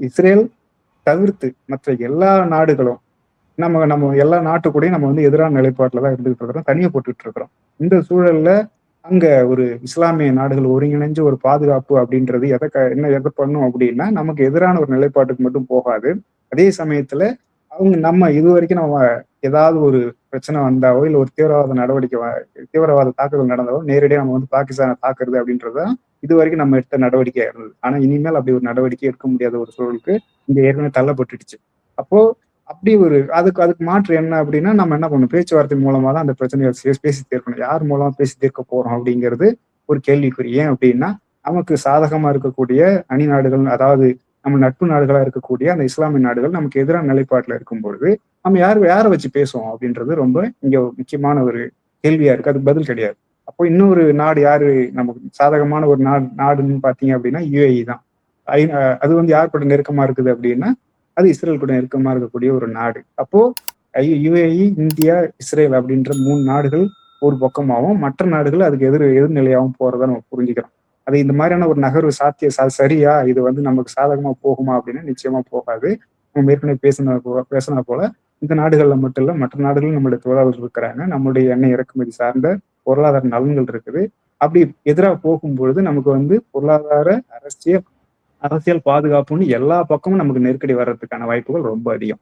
Israel தவிர்த்து மற்ற எல்லா நாடுகளும் நம்ம நம்ம எல்லா நாட்டு கூடயும் நம்ம வந்து எதிரான நிலைப்பாட்டுல தான் இருந்துகிட்டு இருக்கிறோம், தனிமைப்பட்டுட்டு இருக்கிறோம். இந்த சூழல்ல அங்க ஒரு இஸ்லாமிய நாடுகள் ஒருங்கிணைஞ்ச ஒரு பாதுகாப்பு அப்படின்றது எதை பண்ணும் அப்படின்னா, நமக்கு எதிரான ஒரு நிலைப்பாட்டுக்கு மட்டும் போகாது. அதே சமயத்துல அவங்க நம்ம இதுவரைக்கும் நம்ம ஏதாவது ஒரு பிரச்சனை வந்தாவோ, இல்ல ஒரு தீவிரவாத தாக்குதல் நடந்தாவோ, நேரடியா நம்ம வந்து பாகிஸ்தான தாக்குறது அப்படின்றது தான் இதுவரைக்கும் நம்ம எடுத்த நடவடிக்கையா இருந்தது. ஆனா இனிமேல் அப்படி ஒரு நடவடிக்கை எடுக்க முடியாத ஒரு சூழலுக்கு இங்க ஏற்கனவே தள்ளப்பட்டுடுச்சு. அப்போ அப்படி ஒரு அதுக்கு அதுக்கு மாற்று என்ன அப்படின்னா, நம்ம என்ன பண்ணணும்? பேச்சுவார்த்தை மூலமா தான் அந்த பிரச்சனைய பேசி தீர்க்கணும். யார் மூலமா பேசி தீர்க்க போறோம் அப்படிங்கிறது ஒரு கேள்விக்குறி. ஏன் அப்படின்னா, நமக்கு சாதகமா இருக்கக்கூடிய அணி நாடுகள், அதாவது நம்ம நட்பு நாடுகளா இருக்கக்கூடிய அந்த இஸ்லாமிய நாடுகள் நமக்கு எதிரான நிலைப்பாட்டுல இருக்கும் பொழுது, நம்ம யார வச்சு பேசுவோம் அப்படின்றது ரொம்ப இங்க முக்கியமான ஒரு கேள்வியா இருக்கு. அதுக்கு பதில் கிடையாது. அப்போ இன்னொரு நாடு யாரு நமக்கு சாதகமான ஒரு நாடுன்னு பார்த்தீங்க அப்படின்னா, UAE தான். அது வந்து யார் கூட நெருக்கமா இருக்குது அப்படின்னா, அது இஸ்ரேல் கூட நெருக்கமா இருக்கக்கூடிய ஒரு நாடு. அப்போ UAE, இந்தியா, இஸ்ரேல் அப்படின்ற 3 நாடுகள் ஒரு பக்கமாவும், மற்ற நாடுகள் அதுக்கு எதிர்நிலையாவும் போறத நம்ம புரிஞ்சுக்கிறோம். அது இந்த மாதிரியான ஒரு நகர்வு சரியா? இது வந்து நமக்கு சாதகமா போகுமா அப்படின்னா நிச்சயமா போகாது. நம்ம ஏற்கனவே பேசினா போல இந்த நாடுகள்ல மட்டும் இல்ல, மற்ற நாடுகளும் நம்மளுடைய தோழர்கள் இருக்கிறாங்க. நம்முடைய எண்ணெய் இறக்குமதி சார்ந்த பொருளாதார நலன்கள் இருக்குது. அப்படி எதிரா போகும்பொழுது நமக்கு வந்து பொருளாதார, அரசியல் அரசியல் பாதுகாப்புன்னு எல்லா பக்கமும் நமக்கு நெருக்கடி வர்றதுக்கான வாய்ப்புகள் ரொம்ப அதிகம்.